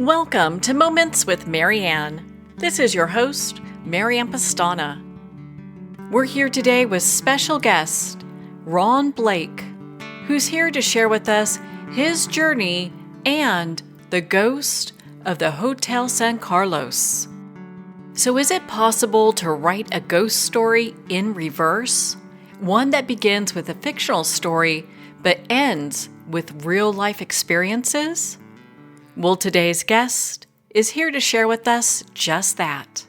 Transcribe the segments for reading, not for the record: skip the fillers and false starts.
Welcome to Moments with Marianne. This is your host, Marianne Pastana. We're here today with special guest, Ron Blake, who's here to share with us his journey and the ghost of the Hotel San Carlos. So is it possible to write a ghost story in reverse? One that begins with a fictional story but ends with real-life experiences? Well, today's guest is here to share with us just that.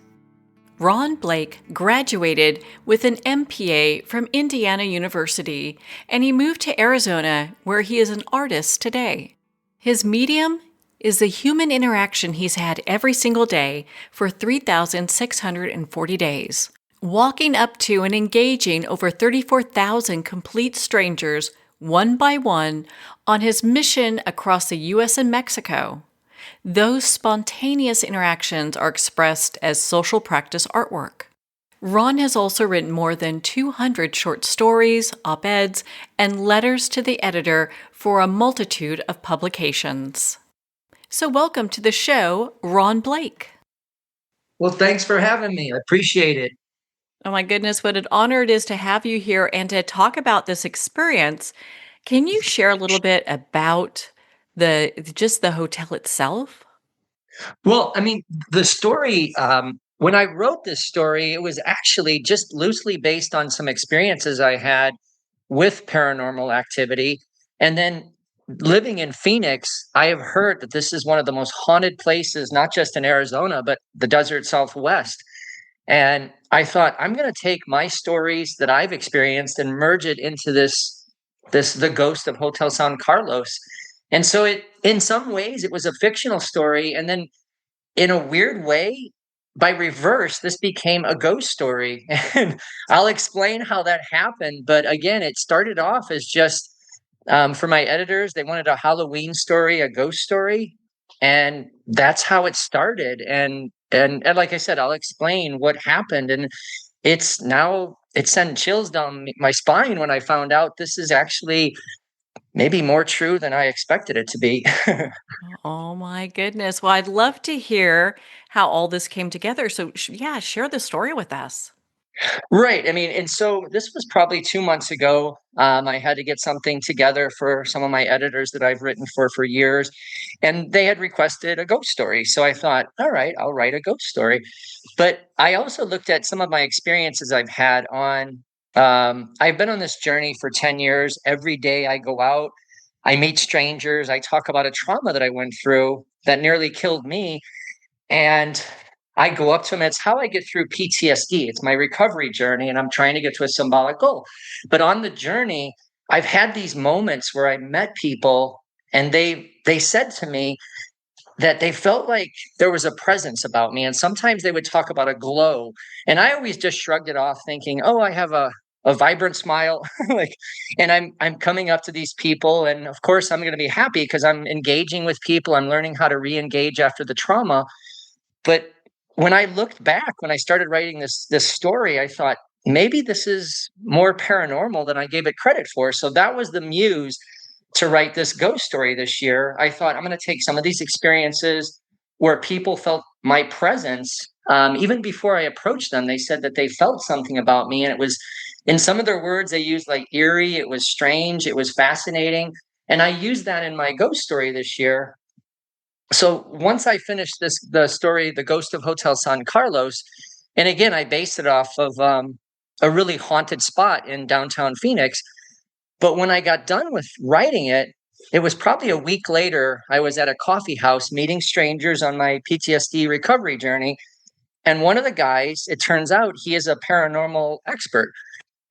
Ron Blake graduated with an MPA from Indiana University, and he moved to Arizona, where he is an artist today. His medium is the human interaction he's had every single day for 3,640 days, walking up to and engaging over 34,000 complete strangers one by one on his mission across the U.S. and Mexico. Those spontaneous interactions are expressed as social practice artwork. Ron has also written more than 200 short stories, op-eds, and letters to the editor for a multitude of publications. So welcome to the show, Ron Blake. Well, thanks for having me. I appreciate it. Oh my goodness, what an honor it is to have you here and to talk about this experience. Can you share a little bit about the hotel itself? Well, the story, when I wrote this story, it was actually just loosely based on some experiences I had with paranormal activity. And then living in Phoenix, I have heard that this is one of the most haunted places, not just in Arizona, but the desert Southwest. And I thought, I'm going to take my stories that I've experienced and merge it into the ghost of Hotel San Carlos. And so in some ways, it was a fictional story. And then in a weird way, by reverse, this became a ghost story. And I'll explain how that happened. But again, it started off as just for my editors, they wanted a Halloween story, a ghost story. And that's how it started. And like I said, I'll explain what happened. And it sent chills down my spine when I found out this is actually maybe more true than I expected it to be. Oh my goodness. Well, I'd love to hear how all this came together. So, yeah, share the story with us. Right. And so this was probably 2 months ago. I had to get something together for some of my editors that I've written for years, and they had requested a ghost story. So I thought, all right, I'll write a ghost story. But I also looked at some of my experiences I've had on. I've been on this journey for 10 years. Every day I go out, I meet strangers, I talk about a trauma that I went through that nearly killed me. And I go up to them. It's how I get through PTSD. It's my recovery journey, and I'm trying to get to a symbolic goal. But on the journey, I've had these moments where I met people, and they said to me that they felt like there was a presence about me. And sometimes they would talk about a glow, and I always just shrugged it off, thinking, "Oh, I have a vibrant smile." Like, and I'm coming up to these people, and of course I'm going to be happy because I'm engaging with people. I'm learning how to re-engage after the trauma. But when I looked back, when I started writing this story, I thought maybe this is more paranormal than I gave it credit for. So that was the muse to write this ghost story this year. I thought I'm going to take some of these experiences where people felt my presence. Even before I approached them, they said that they felt something about me. And it was, in some of their words, they used like eerie, it was strange, it was fascinating. And I used that in my ghost story this year. So once I finished the story, The Ghost of Hotel San Carlos, and again, I based it off of a really haunted spot in downtown Phoenix. But when I got done with writing it, it was probably a week later. I was at a coffee house meeting strangers on my PTSD recovery journey. And one of the guys, it turns out he is a paranormal expert,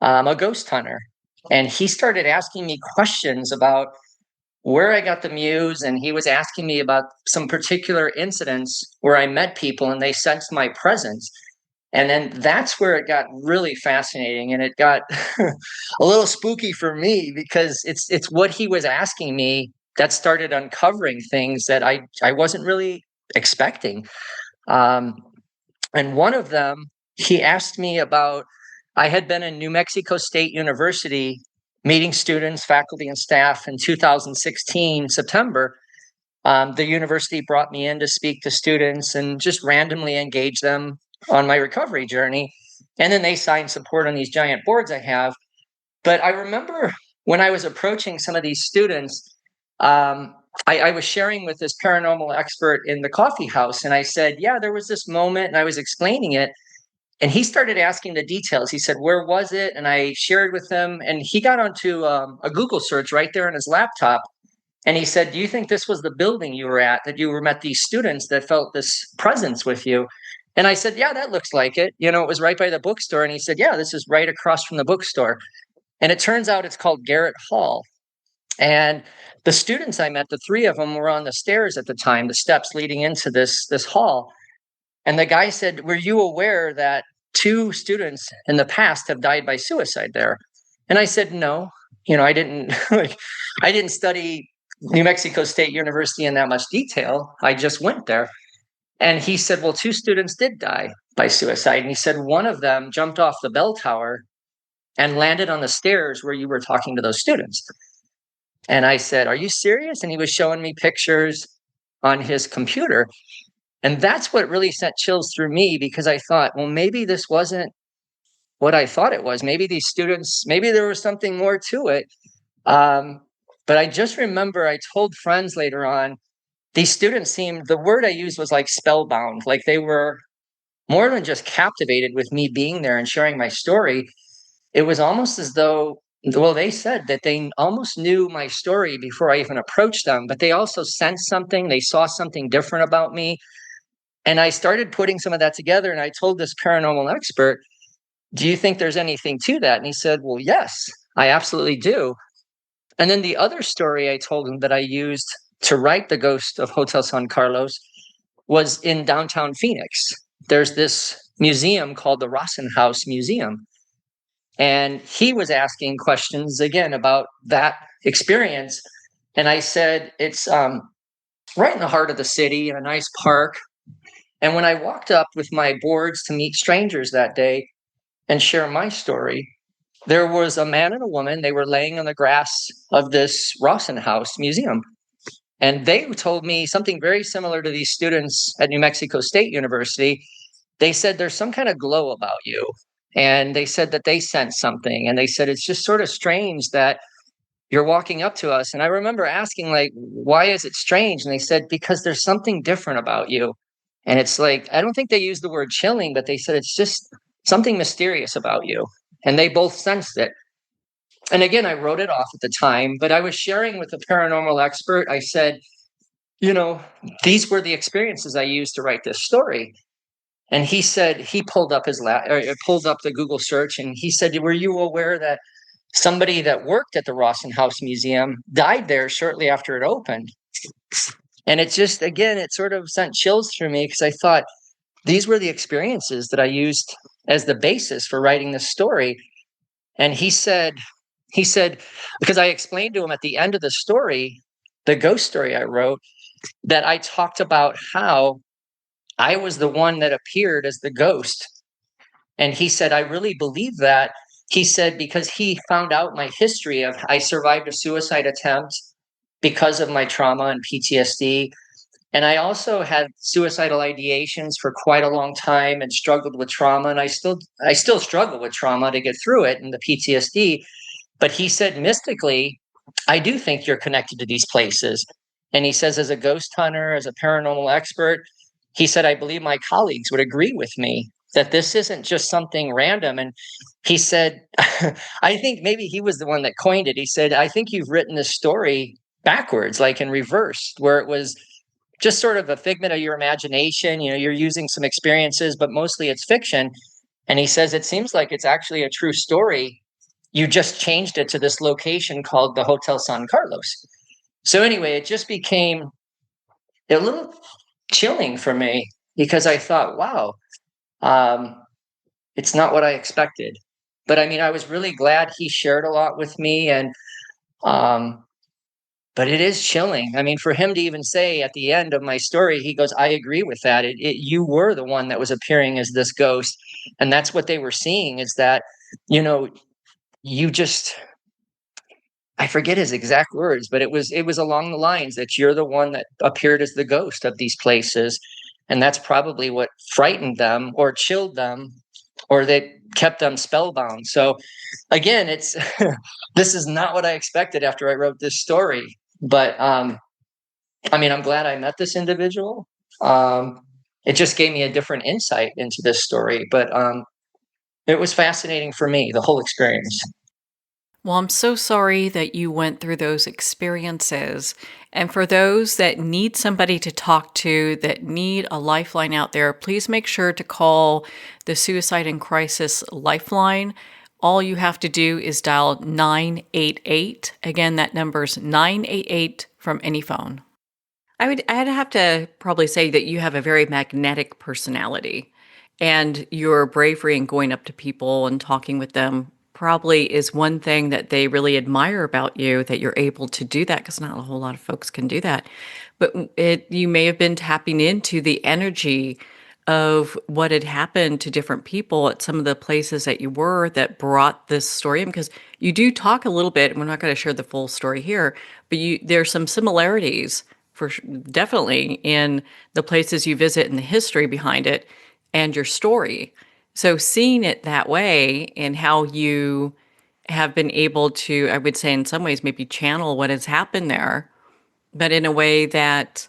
a ghost hunter. And he started asking me questions about where I got the muse, and he was asking me about some particular incidents where I met people and they sensed my presence. And then that's where it got really fascinating, and it got a little spooky for me because it's what he was asking me that started uncovering things that I wasn't really expecting. Um, and one of them, he asked me about, I had been in New Mexico State University meeting students, faculty, and staff in 2016, September. the university brought me in to speak to students and just randomly engage them on my recovery journey. And then they signed support on these giant boards I have. But I remember when I was approaching some of these students, I was sharing with this paranormal expert in the coffee house, and I said, yeah, there was this moment, and I was explaining it. And he started asking the details. He said, where was it? And I shared with him, and he got onto a Google search right there on his laptop. And he said, do you think this was the building you were at, that you were met these students that felt this presence with you? And I said, yeah, that looks like it. It was right by the bookstore. And he said, yeah, this is right across from the bookstore. And it turns out it's called Garrett Hall. And the students I met, the three of them were on the stairs at the time, the steps leading into this hall. And the guy said, were you aware that two students in the past have died by suicide there? And I said, no, I didn't I didn't study New Mexico State University in that much detail. I just went there. And he said, well, two students did die by suicide. And he said, one of them jumped off the bell tower and landed on the stairs where you were talking to those students. And I said, are you serious? And he was showing me pictures on his computer. And that's what really sent chills through me, because I thought, well, maybe this wasn't what I thought it was. Maybe these students, maybe there was something more to it. But I just remember I told friends later on, these students seemed, the word I used was like spellbound, like they were more than just captivated with me being there and sharing my story. It was almost as though, well, they said that they almost knew my story before I even approached them, but they also sensed something. They saw something different about me. And I started putting some of that together. And I told this paranormal expert, do you think there's anything to that? And he said, well, yes, I absolutely do. And then the other story I told him that I used to write The Ghost of Hotel San Carlos was in downtown Phoenix. There's this museum called the Rossen House Museum. And he was asking questions again about that experience. And I said, it's right in the heart of the city in a nice park. And when I walked up with my boards to meet strangers that day and share my story, there was a man and a woman. They were laying on the grass of this Rossen House Museum. And they told me something very similar to these students at New Mexico State University. They said, there's some kind of glow about you. And they said that they sensed something. And they said, it's just sort of strange that you're walking up to us. And I remember asking, like, why is it strange? And they said, because there's something different about you. And it's like, I don't think they used the word chilling, but they said, it's just something mysterious about you. And they both sensed it. And again, I wrote it off at the time, but I was sharing with a paranormal expert. I said, these were the experiences I used to write this story. And he said, he pulled up pulled up the Google search, and he said, were you aware that somebody that worked at the Rossen House Museum died there shortly after it opened? And it just, again, it sort of sent chills through me, because I thought these were the experiences that I used as the basis for writing this story. And he said, because I explained to him at the end of the story, the ghost story I wrote, that I talked about how I was the one that appeared as the ghost. And he said, I really believe that. He said, because he found out my history of, I survived a suicide attempt because of my trauma and PTSD. And I also had suicidal ideations for quite a long time and struggled with trauma. And I still struggle with trauma to get through it and the PTSD. But he said, mystically, I do think you're connected to these places. And he says, as a ghost hunter, as a paranormal expert, he said, I believe my colleagues would agree with me that this isn't just something random. And he said, I think maybe he was the one that coined it. He said, I think you've written this story backwards, like in reverse, where it was just sort of a figment of your imagination. You're using some experiences, but mostly it's fiction. And he says, it seems like it's actually a true story. You just changed it to this location called the Hotel San Carlos. So anyway, it just became a little chilling for me, because I thought, wow, it's not what I expected. But I mean, I was really glad he shared a lot with me. And but it is chilling. I mean, for him to even say at the end of my story, he goes, I agree with that. You were the one that was appearing as this ghost. And that's what they were seeing, is that, you just, I forget his exact words, but it was along the lines that you're the one that appeared as the ghost of these places, and that's probably what frightened them or chilled them or that kept them spellbound. So again, it's this is not what I expected after I wrote this story. But I mean, I'm glad I met this individual. Um, it just gave me a different insight into this story, but it was fascinating for me, the whole experience. Well, I'm so sorry that you went through those experiences. And for those that need somebody to talk to, that need a lifeline out there, please make sure to call the Suicide and Crisis Lifeline. All you have to do is dial 988. Again, that number's 988 from any phone. I'd have to probably say that you have a very magnetic personality, and your bravery in going up to people and talking with them probably is one thing that they really admire about you, that you're able to do that, because not a whole lot of folks can do that. But you may have been tapping into the energy of what had happened to different people at some of the places that you were that brought this story in, because you do talk a little bit, and we're not going to share the full story here, but there's some similarities definitely in the places you visit and the history behind it and your story. So seeing it that way and how you have been able to, I would say in some ways, maybe channel what has happened there, but in a way that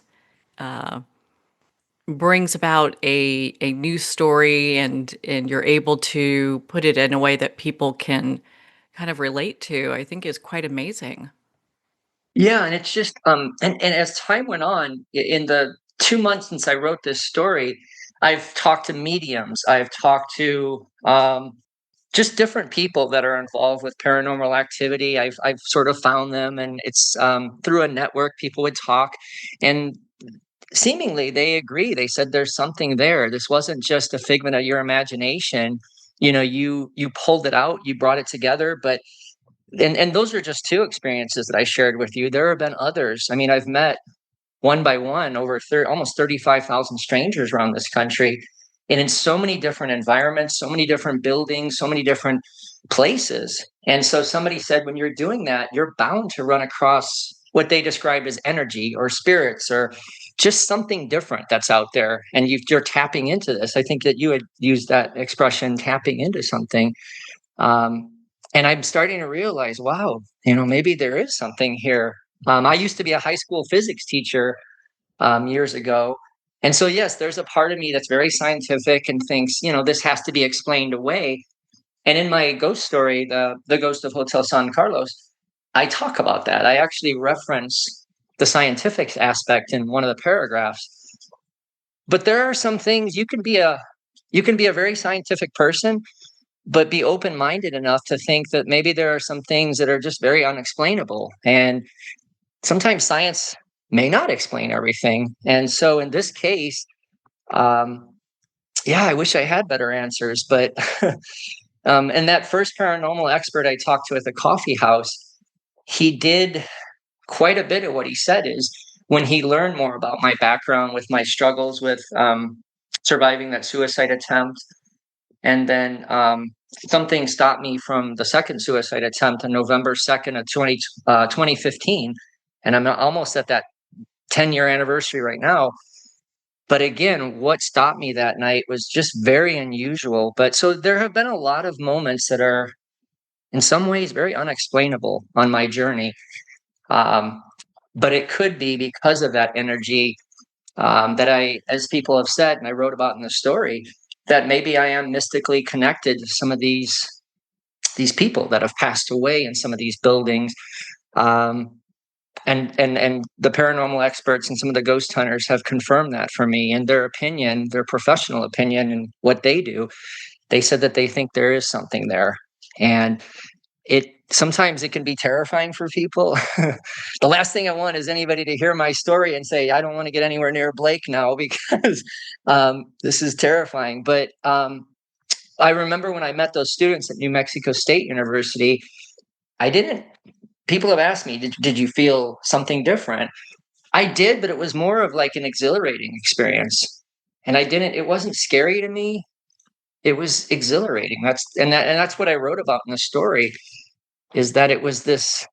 brings about a new story, and you're able to put it in a way that people can kind of relate to, I think is quite amazing. Yeah, and it's just and as time went on, in the 2 months since I wrote this story, I've talked to mediums, I've talked to just different people that are involved with paranormal activity. I've sort of found them, and it's through a network. People would talk, and seemingly they agree. They said there's something there. This wasn't just a figment of your imagination. You know, you pulled it out, you brought it together, but and those are just two experiences that I shared with you. There have been others. I mean, I've met one by one over almost 35,000 strangers around this country, and in so many different environments, so many different buildings, so many different places. And so somebody said, when you're doing that, you're bound to run across what they described as energy or spirits or just something different that's out there. And you're tapping into this. I think that you had used that expression, tapping into something. Um, and I'm starting to realize, wow, maybe there is something here. I used to be a high school physics teacher years ago. And so, yes, there's a part of me that's very scientific and thinks, this has to be explained away. And in my ghost story, the Ghost of Hotel San Carlos, I talk about that. I actually reference the scientific aspect in one of the paragraphs. But there are some things you can be a very scientific person, but be open-minded enough to think that maybe there are some things that are just very unexplainable. And sometimes science may not explain everything. And so in this case, um, yeah, I wish I had better answers. But and that first paranormal expert I talked to at the coffee house, he did quite a bit of what he said is when he learned more about my background with my struggles with surviving that suicide attempt. And then something stopped me from the second suicide attempt on November 2nd of 2015. And I'm almost at that 10-year anniversary right now. But again, what stopped me that night was just very unusual. But so there have been a lot of moments that are, in some ways, very unexplainable on my journey. Um, but it could be because of that energy that as people have said, and I wrote about in the story, that maybe I am mystically connected to some of these people that have passed away in some of these buildings. Um, and the paranormal experts and some of the ghost hunters have confirmed that for me in their opinion, their professional opinion, and what they do. They said that they think there is something there, and it sometimes it can be terrifying for people. The last thing I want is anybody to hear my story and say, I don't want to get anywhere near Blake now because this is terrifying. But I remember when I met those students at New Mexico State University, I didn't, people have asked me, did you feel something different? I did, but it was more of like an exhilarating experience. And it wasn't scary to me. It was exhilarating. That's what I wrote about in the story, is that it was this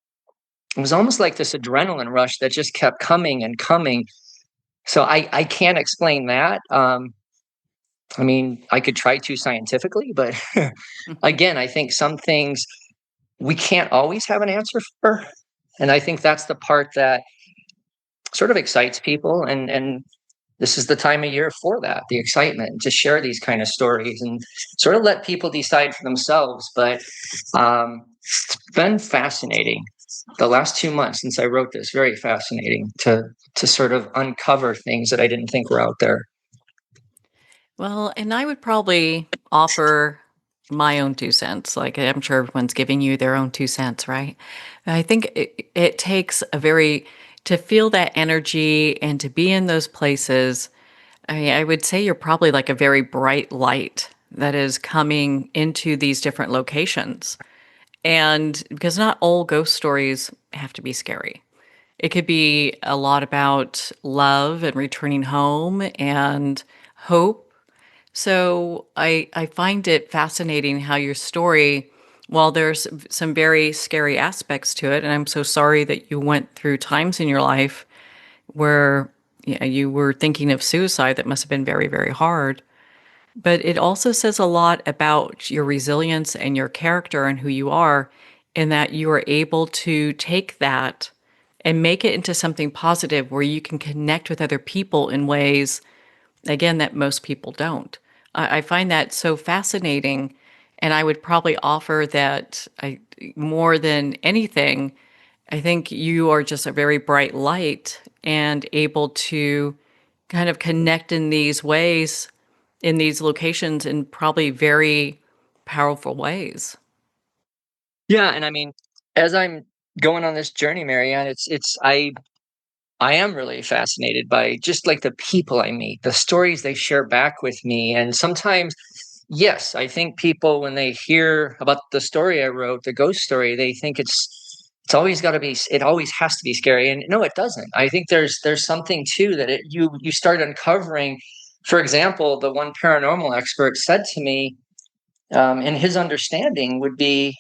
it was almost like this adrenaline rush that just kept coming and coming. So I can't explain that. I mean, I could try to scientifically, but again, I think some things we can't always have an answer for. And I think that's the part that sort of excites people. And this is the time of year for that, the excitement to share these kind of stories and sort of let people decide for themselves. But it's been fascinating. The last 2 months since I wrote this, very fascinating to sort of uncover things that I didn't think were out there. Well, and I would probably offer my own 2 cents. Like, I'm sure everyone's giving you their own 2 cents, right? I think it takes a very to feel that energy and to be in those places. I mean, I would say you're probably like a very bright light that is coming into these different locations. And because not all ghost stories have to be scary. It could be a lot about love and returning home and hope. So I find it fascinating how your story, while there's some very scary aspects to it, and I'm so sorry that you went through times in your life where you were thinking of suicide, that must have been very, very hard. But it also says a lot about your resilience and your character and who you are, in that you are able to take that and make it into something positive where you can connect with other people in ways, again, that most people don't. I find that so fascinating. And I would probably offer that more than anything, I think you are just a very bright light and able to kind of connect in these ways, in these locations, in probably very powerful ways. Yeah, and I mean, as I'm going on this journey, Marianne, I am really fascinated by just like the people I meet, the stories they share back with me. And sometimes, yes, I think people, when they hear about the story I wrote, the ghost story, they think it's always got to be, it always has to be scary. And no, it doesn't. I think there's something too that you start uncovering. For example, the one paranormal expert said to me, and his understanding would be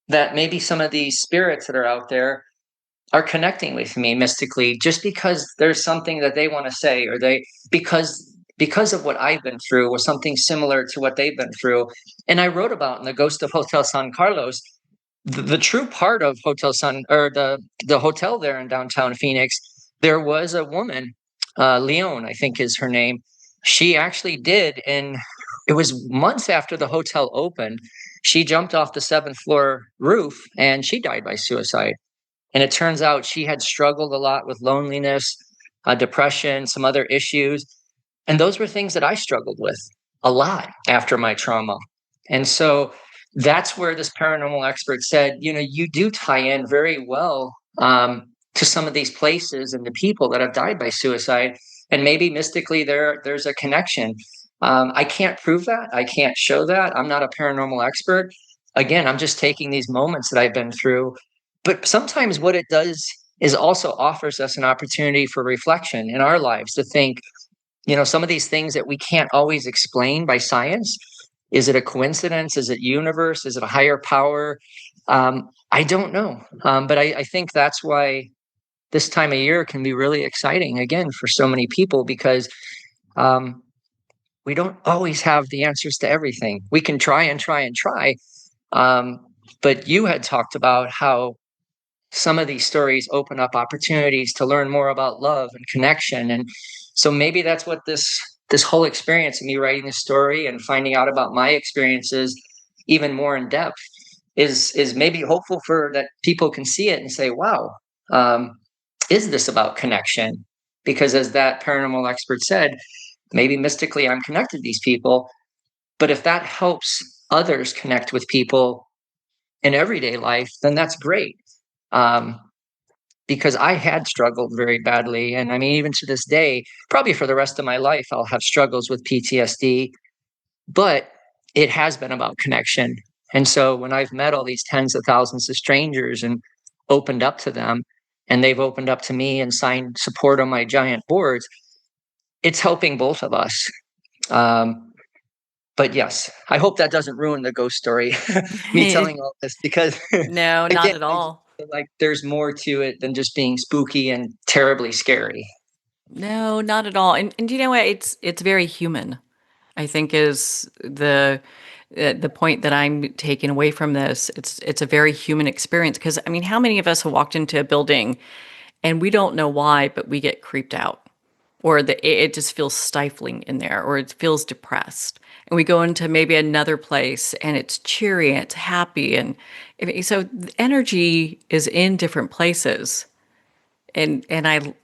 that maybe some of these spirits that are out there are connecting with me mystically just because there's something that they want to say, or they because of what I've been through, or something similar to what they've been through. And I wrote about in the Ghost of Hotel San Carlos, the true part of Hotel Sun, or the hotel there in downtown Phoenix. There was a woman, Leon, I think is her name. She actually did, and it was months after the hotel opened. She jumped off the seventh floor roof and she died by suicide. And it turns out she had struggled a lot with loneliness, depression, some other issues. And those were things that I struggled with a lot after my trauma. And so that's where this paranormal expert said, you do tie in very well to some of these places and the people that have died by suicide. And maybe mystically there's a connection. I can't prove that. I can't show that. I'm not a paranormal expert. Again, I'm just taking these moments that I've been through. But sometimes what it does is also offers us an opportunity for reflection in our lives to think, some of these things that we can't always explain by science. Is it a coincidence? Is it universe? Is it a higher power? I don't know. But I think that's why this time of year can be really exciting again for so many people, because um, we don't always have the answers to everything. We can try and try and try. Um, but you had talked about how some of these stories open up opportunities to learn more about love and connection. And so maybe that's what this whole experience of me writing this story and finding out about my experiences even more in depth is maybe hopeful for that people can see it and say, wow, um, is this about connection? Because as that paranormal expert said, maybe mystically I'm connected to these people, but if that helps others connect with people in everyday life, then that's great. Um, because I had struggled very badly. And I mean, even to this day, probably for the rest of my life, I'll have struggles with PTSD, but it has been about connection. And so when I've met all these tens of thousands of strangers and opened up to them, and they've opened up to me and signed support on my giant boards, it's helping both of us. Um, but yes, I hope that doesn't ruin the ghost story, me telling all this, because No, not again, at all. like there's more to it than just being spooky and terribly scary. No, not at all. And you know what? It's very human. I think is the point that I'm taking away from this. It's a very human experience because I mean, how many of us have walked into a building and we don't know why, but we get creeped out, or it just feels stifling in there, or it feels depressed, and we go into maybe another place and it's cheery and it's happy, and I mean, so the energy is in different places. And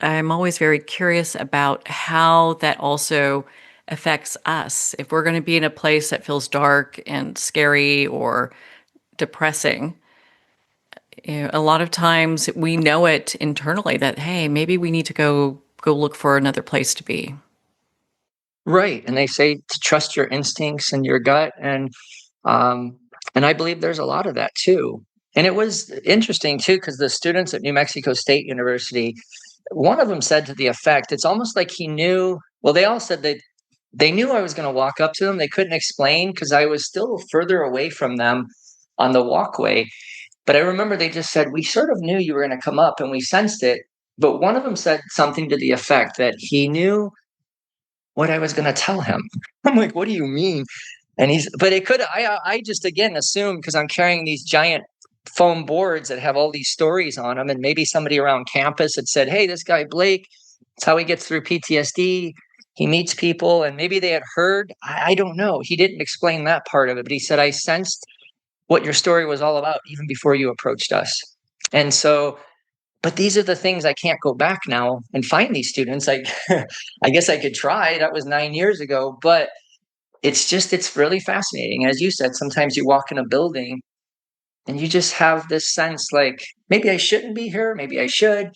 I'm always very curious about how that also affects us. If we're going to be in a place that feels dark and scary or depressing, you know, a lot of times we know it internally that hey, maybe we need to go look for another place to be. Right, and they say to trust your instincts and your gut, um, and I believe there's a lot of that too. And it was interesting too because the students at New Mexico State University, one of them said to the effect, it's almost like he knew. Well, they all said that they knew I was going to walk up to them. They couldn't explain because I was still further away from them on the walkway. But I remember they just said, we sort of knew you were going to come up and we sensed it. But one of them said something to the effect that he knew what I was going to tell him. I'm like, what do you mean? And but it could, I just again assumed because I'm carrying these giant foam boards that have all these stories on them. And maybe somebody around campus had said, hey, this guy Blake, it's how he gets through PTSD. He meets people. And maybe they had heard. I don't know. He didn't explain that part of it, but he said, I sensed what your story was all about even before you approached us. And so, but these are the things I can't go back now and find these students. Like, I guess I could try. That was 9 years ago, but it's really fascinating. As you said, sometimes you walk in a building and you just have this sense like maybe I shouldn't be here, maybe I should.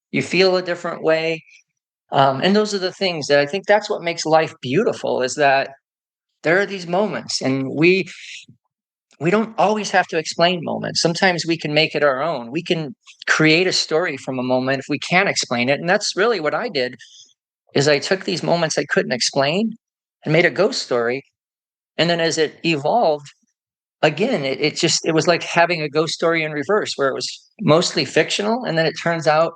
You feel a different way. And those are the things that I think that's what makes life beautiful is that there are these moments and we don't always have to explain moments. Sometimes we can make it our own. We can create a story from a moment if we can't explain it. And that's really what I did is I took these moments I couldn't explain and made a ghost story. And then as it evolved, again, it was like having a ghost story in reverse where it was mostly fictional. And then it turns out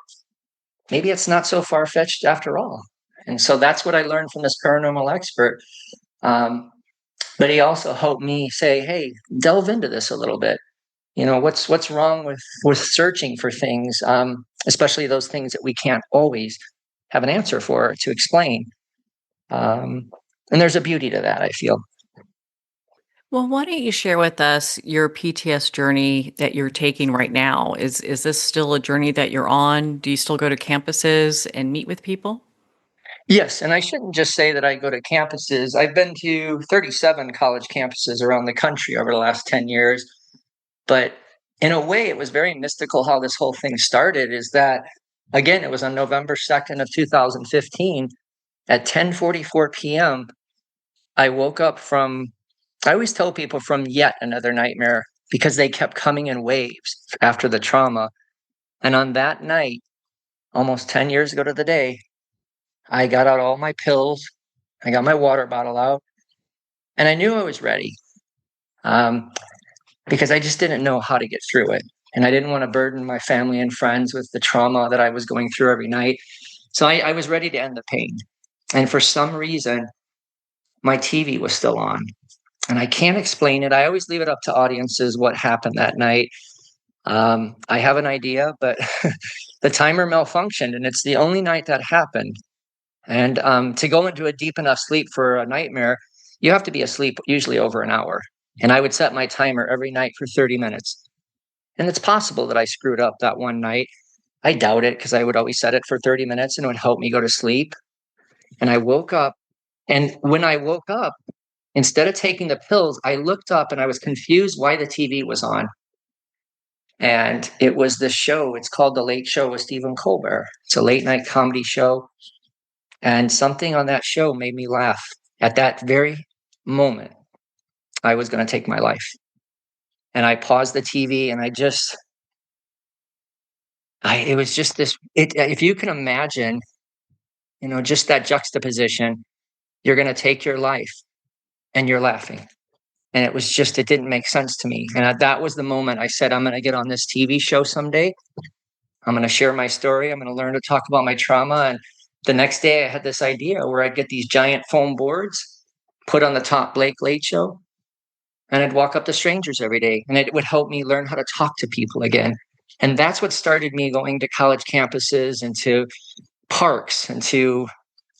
maybe it's not so far fetched after all. And so that's what I learned from this paranormal expert. Um, but he also helped me say, hey, delve into this a little bit. You know, what's wrong with searching for things, especially those things that we can't always have an answer for to explain. Um, and there's a beauty to that, I feel. Well, why don't you share with us your PTS journey that you're taking right now? Is this still a journey that you're on? Do you still go to campuses and meet with people? Yes, and I shouldn't just say that I go to campuses. I've been to 37 college campuses around the country over the last 10 years. But in a way, it was very mystical how this whole thing started. Is that, again, it was on November 2nd of 2015 at 10:44 p.m. I woke up from, I always tell people from yet another nightmare because they kept coming in waves after the trauma. And on that night, almost 10 years ago to the day, I got out all my pills. I got my water bottle out and I knew I was ready um, because I just didn't know how to get through it. And I didn't want to burden my family and friends with the trauma that I was going through every night. So I was ready to end the pain. And for some reason, my TV was still on. And I can't explain it. I always leave it up to audiences what happened that night. I have an idea, but the timer malfunctioned, and it's the only night that happened. And to go into a deep enough sleep for a nightmare, you have to be asleep usually over an hour. And I would set my timer every night for 30 minutes. And it's possible that I screwed up that one night. I doubt it because I would always set it for 30 minutes and it would help me go to sleep. And I woke up. And when I woke up, instead of taking the pills, I looked up and I was confused why the TV was on. And it was this show. It's called The Late Show with Stephen Colbert. It's a late night comedy show. And something on that show made me laugh. At that very moment, I was going to take my life. And I paused the TV and it was just this. If you can imagine, just that juxtaposition, you're going to take your life and you're laughing. And it didn't make sense to me. And that was the moment I said, I'm going to get on this TV show someday. I'm going to share my story. I'm going to learn to talk about my trauma. And the next day I had this idea where I'd get these giant foam boards, put on the top Blake Late Show, and I'd walk up to strangers every day, and it would help me learn how to talk to people again. And that's what started me going to college campuses and to parks and to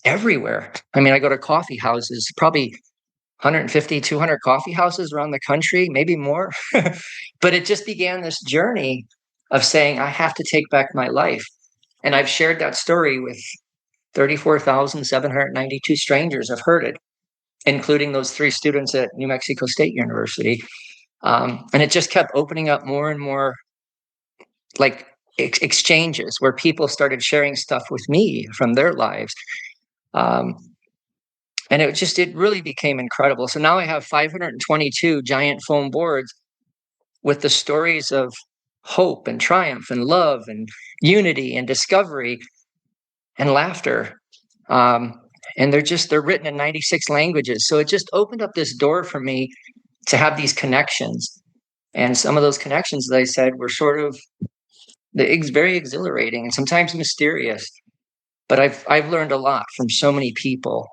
everywhere. I mean, I go to coffee houses, probably 150, 200 coffee houses around the country, maybe more. But it just began this journey of saying, I have to take back my life. And I've shared that story with 34,792 strangers have heard it, including those 3 students at New Mexico State University. And it just kept opening up more and more like exchanges where people started sharing stuff with me from their lives. And it really became incredible. So now I have 522 giant foam boards with the stories of hope and triumph and love and unity and discovery and laughter. And they're written in 96 languages. So it just opened up this door for me to have these connections. And some of those connections, as I said, were sort of very exhilarating and sometimes mysterious. But I've learned a lot from so many people.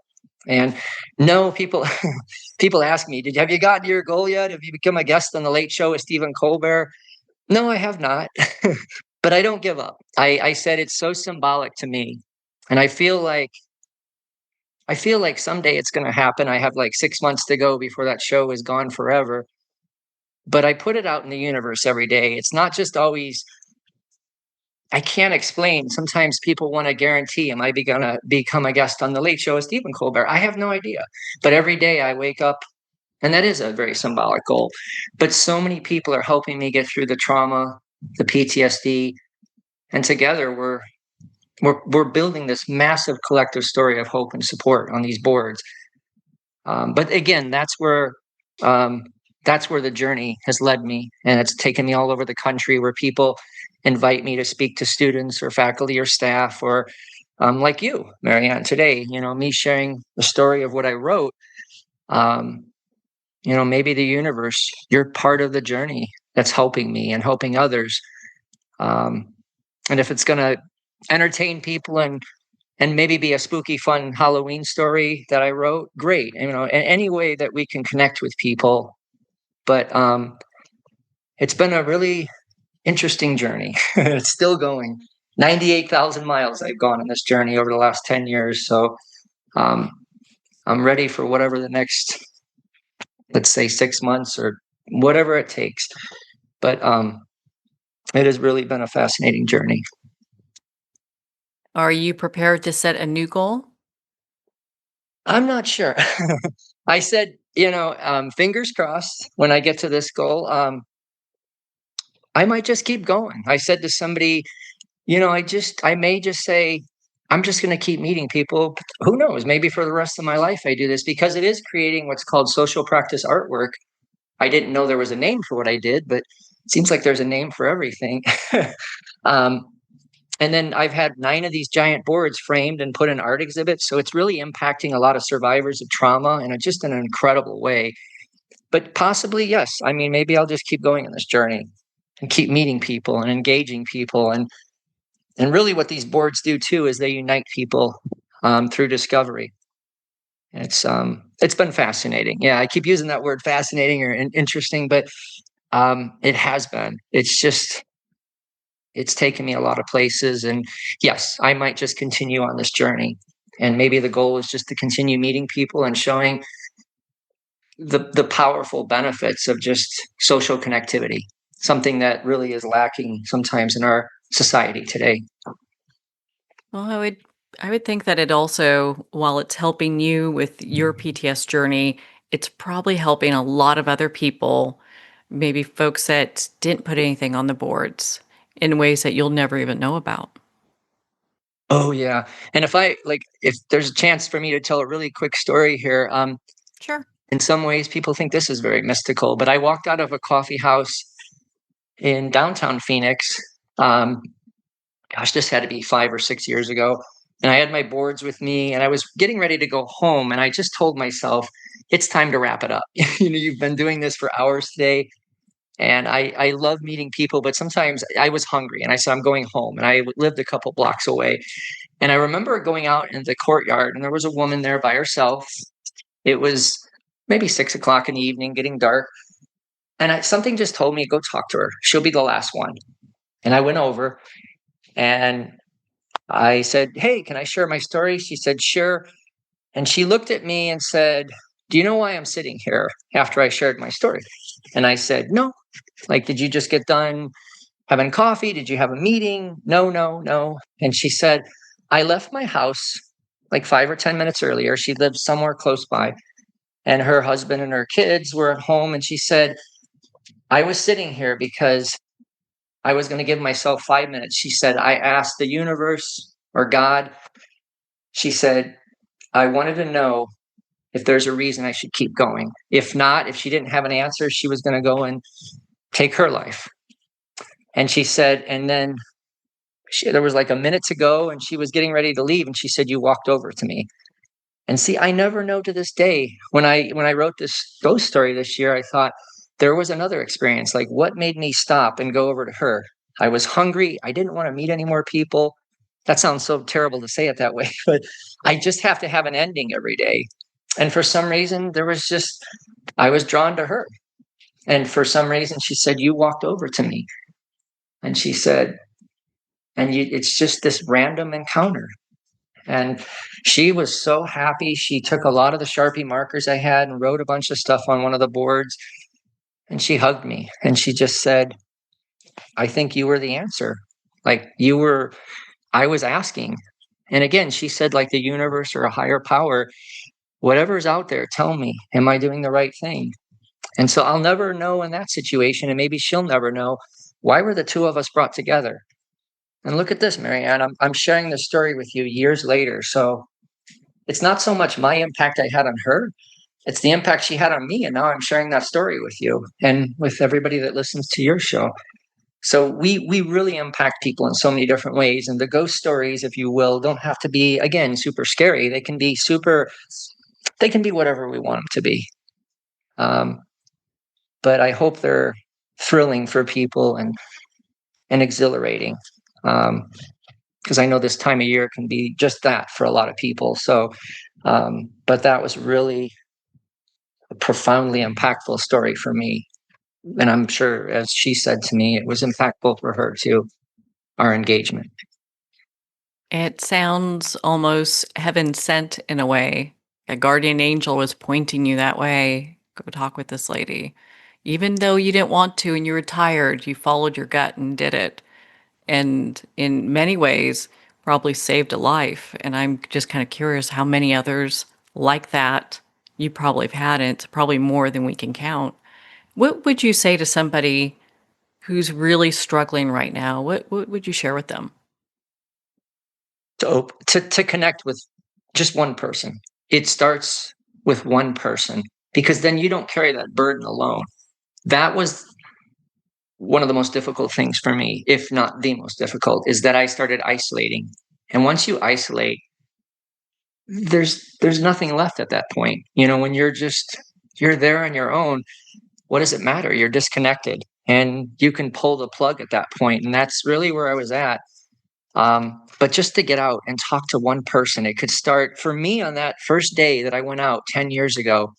And no, people people ask me, have you gotten to your goal yet? Have you become a guest on the Late Show with Stephen Colbert? No, I have not. But I don't give up. I said it's so symbolic to me. And I feel like someday it's going to happen. I have like 6 months to go before that show is gone forever. But I put it out in the universe every day. It's not just always, I can't explain. Sometimes people want to guarantee, am I going to become a guest on the Late Show with Stephen Colbert? I have no idea. But every day I wake up, and that is a very symbolic goal. But so many people are helping me get through the trauma, the PTSD, and together we're building this massive collective story of hope and support on these boards. But again, that's where the journey has led me, and it's taken me all over the country where people invite me to speak to students or faculty or staff, or like you, Marianne, today. Me sharing the story of what I wrote. Maybe the universe, you're part of the journey that's helping me and helping others. And if it's going to entertain people and maybe be a spooky, fun Halloween story that I wrote, great. Any way that we can connect with people. But it's been a really interesting journey. It's still going. 98,000 miles I've gone on this journey over the last 10 years. So I'm ready for whatever the next, let's say, 6 months or whatever it takes. But it has really been a fascinating journey. Are you prepared to set a new goal? I'm not sure. I said, fingers crossed when I get to this goal. I might just keep going. I said to somebody, I may just say, I'm just going to keep meeting people. Who knows? Maybe for the rest of my life, I do this because it is creating what's called social practice artwork. I didn't know there was a name for what I did, but it seems like there's a name for everything. And then I've had 9 of these giant boards framed and put in art exhibits. So it's really impacting a lot of survivors of trauma in just an incredible way. But possibly, yes. I mean, maybe I'll just keep going on this journey and keep meeting people and engaging people. And really what these boards do too is they unite people through discovery. And it's been fascinating. Yeah, I keep using that word fascinating or interesting, but it has been. It's taken me a lot of places. And yes, I might just continue on this journey. And maybe the goal is just to continue meeting people and showing the powerful benefits of just social connectivity, something that really is lacking sometimes in our society today. Well, I would think that it also, while it's helping you with your PTS journey, it's probably helping a lot of other people, maybe folks that didn't put anything on the boards in ways that you'll never even know about. Oh yeah. And if there's a chance for me to tell a really quick story here, Sure. in some ways people think this is very mystical, but I walked out of a coffee house in downtown Phoenix. This had to be 5 or 6 years ago. And I had my boards with me and I was getting ready to go home. And I just told myself, it's time to wrap it up. You've been doing this for hours today. And I love meeting people, but sometimes I was hungry and I said, I'm going home. And I lived a couple blocks away. And I remember going out in the courtyard and there was a woman there by herself. It was maybe 6 o'clock in the evening, getting dark. And something just told me, go talk to her. She'll be the last one. And I went over and I said, hey, can I share my story? She said, sure. And she looked at me and said, do you know why I'm sitting here after I shared my story? And I said, no. Like, did you just get done having coffee? Did you have a meeting? No, no, no. And she said, I left my house like 5 or 10 minutes earlier. She lived somewhere close by, and her husband and her kids were at home. And she said, I was sitting here because I was going to give myself 5 minutes. She said, I asked the universe or God, she said, I wanted to know if there's a reason I should keep going. If not, if she didn't have an answer, she was going to go and take her life. And she said, and then there was like a minute to go and she was getting ready to leave. And she said, you walked over to me. And see, I never know to this day, when I wrote this ghost story this year, I thought there was another experience. Like, what made me stop and go over to her? I was hungry. I didn't want to meet any more people. That sounds so terrible to say it that way, but I just have to have an ending every day. And for some reason, I was drawn to her. And for some reason, she said, you walked over to me. And she said, it's just this random encounter. And she was so happy. She took a lot of the Sharpie markers I had and wrote a bunch of stuff on one of the boards. And she hugged me and she just said, I think you were the answer. Like, I was asking. And again, she said, like, the universe or a higher power, whatever's out there, tell me, am I doing the right thing? And so I'll never know in that situation, and maybe she'll never know, why were the two of us brought together? And look at this, Marianne, I'm sharing this story with you years later. So it's not so much my impact I had on her, it's the impact she had on me. And now I'm sharing that story with you and with everybody that listens to your show. So we really impact people in so many different ways. And the ghost stories, if you will, don't have to be, again, super scary. They can be whatever we want them to be. But I hope they're thrilling for people and exhilarating. Because I know this time of year can be just that for a lot of people. So, but that was really a profoundly impactful story for me. And I'm sure, as she said to me, it was impactful for her too, our engagement. It sounds almost heaven sent in a way. A guardian angel was pointing you that way. Go talk with this lady. Even though you didn't want to and you were tired, you followed your gut and did it. And in many ways, probably saved a life. And I'm just kind of curious how many others like that you probably have had. And it's probably more than we can count. What would you say to somebody who's really struggling right now? What would you share with them? To connect with just one person. It starts with one person, because then you don't carry that burden alone. That was one of the most difficult things for me, if not the most difficult, is that I started isolating. And once you isolate, there's nothing left at that point. When you're there on your own, what does it matter? You're disconnected and you can pull the plug at that point. And that's really where I was at. But just to get out and talk to one person, it could start for me on that first day that I went out 10 years ago.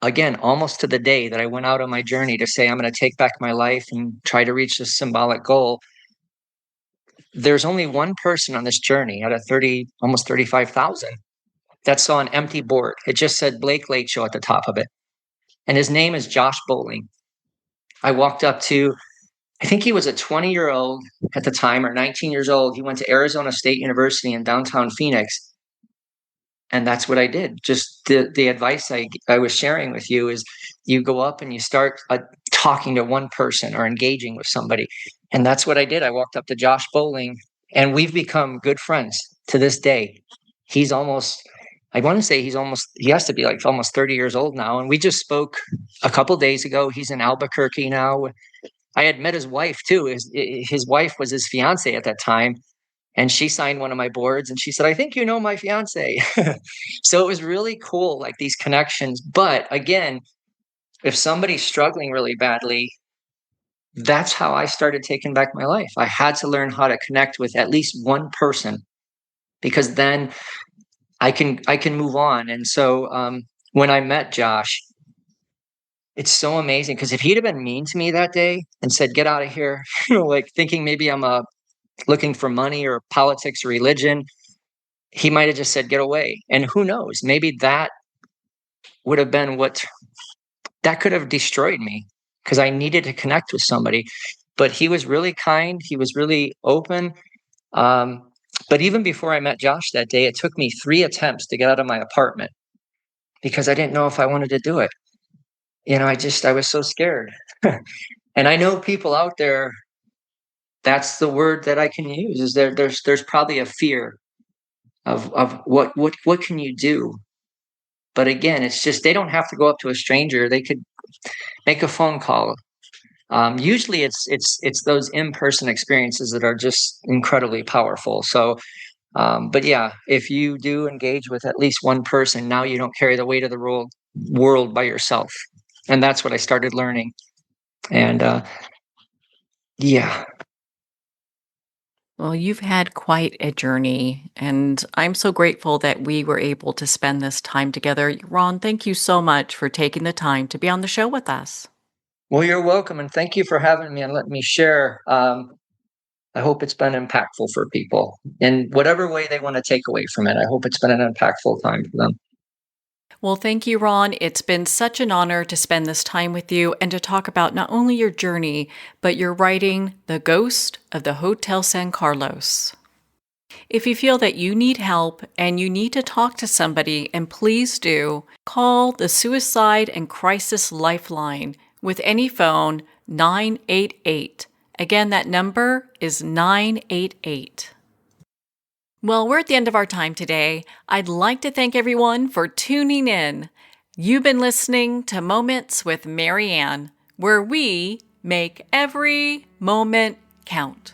Again, almost to the day that I went out on my journey to say, I'm going to take back my life and try to reach this symbolic goal. There's only one person on this journey out of almost 35,000 that saw an empty board. It just said Blake Lake Show at the top of it. And his name is Josh Bowling. I walked up to, I think he was a 20-year-old at the time, or 19 years old. He went to Arizona State University in downtown Phoenix. And that's what I did. Just the advice I was sharing with you is you go up and you start talking to one person or engaging with somebody. And that's what I did. I walked up to Josh Bowling and we've become good friends to this day. He's almost, I want to say he has to be like almost 30 years old now. And we just spoke a couple days ago. He's in Albuquerque now. I had met his wife too. His wife was his fiance at that time. And she signed one of my boards and she said, "I think you know my fiance." So it was really cool, like these connections. But again, if somebody's struggling really badly, that's how I started taking back my life. I had to learn how to connect with at least one person because then I can move on. And so when I met Josh, it's so amazing because if he'd have been mean to me that day and said, "Get out of here," like thinking maybe I'm looking for money or politics or religion, he might have just said, "Get away." And who knows? Maybe that would have been what that could have destroyed me because I needed to connect with somebody. But he was really kind. He was really open. Um, but even before I met Josh that day, it took me 3 attempts to get out of my apartment because I didn't know if I wanted to do it. I was so scared. And I know people out there, that's the word that I can use is there's probably a fear of what can you do? But again, it's just they don't have to go up to a stranger. They could make a phone call. Usually, it's those in-person experiences that are just incredibly powerful. So, but yeah, if you do engage with at least one person, now you don't carry the weight of the world by yourself, and that's what I started learning. And yeah, Well, you've had quite a journey, and I'm so grateful that we were able to spend this time together. Ron, thank you so much for taking the time to be on the show with us. well, you're welcome, and thank you for having me and letting me share. I hope it's been impactful for people in whatever way they want to take away from it. I hope it's been an impactful time for them. Well, thank you, Ron. It's been such an honor to spend this time with you and to talk about not only your journey, but your writing, The Ghost of the Hotel San Carlos. If you feel that you need help and you need to talk to somebody, and please do, call the Suicide and Crisis Lifeline with any phone 988. Again, that number is 988. Well, we're at the end of our time today. I'd like to thank everyone for tuning in. You've been listening to Moments with Mary Ann, where we make every moment count.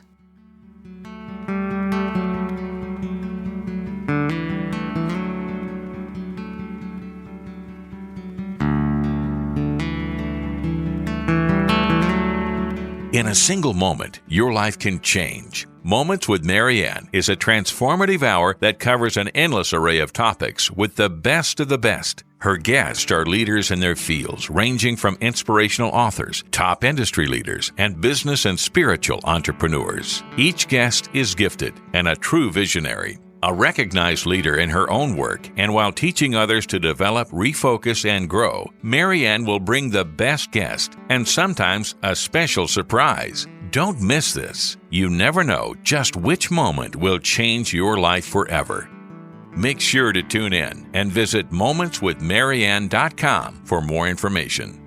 In a single moment, your life can change. Moments with Mary Ann is a transformative hour that covers an endless array of topics with the best of the best. Her guests are leaders in their fields, ranging from inspirational authors, top industry leaders, and business and spiritual entrepreneurs. Each guest is gifted and a true visionary. A recognized leader in her own work, and while teaching others to develop, refocus, and grow, Mary Ann will bring the best guest and sometimes a special surprise. Don't miss this. You never know just which moment will change your life forever. Make sure to tune in and visit momentswithmaryann.com for more information.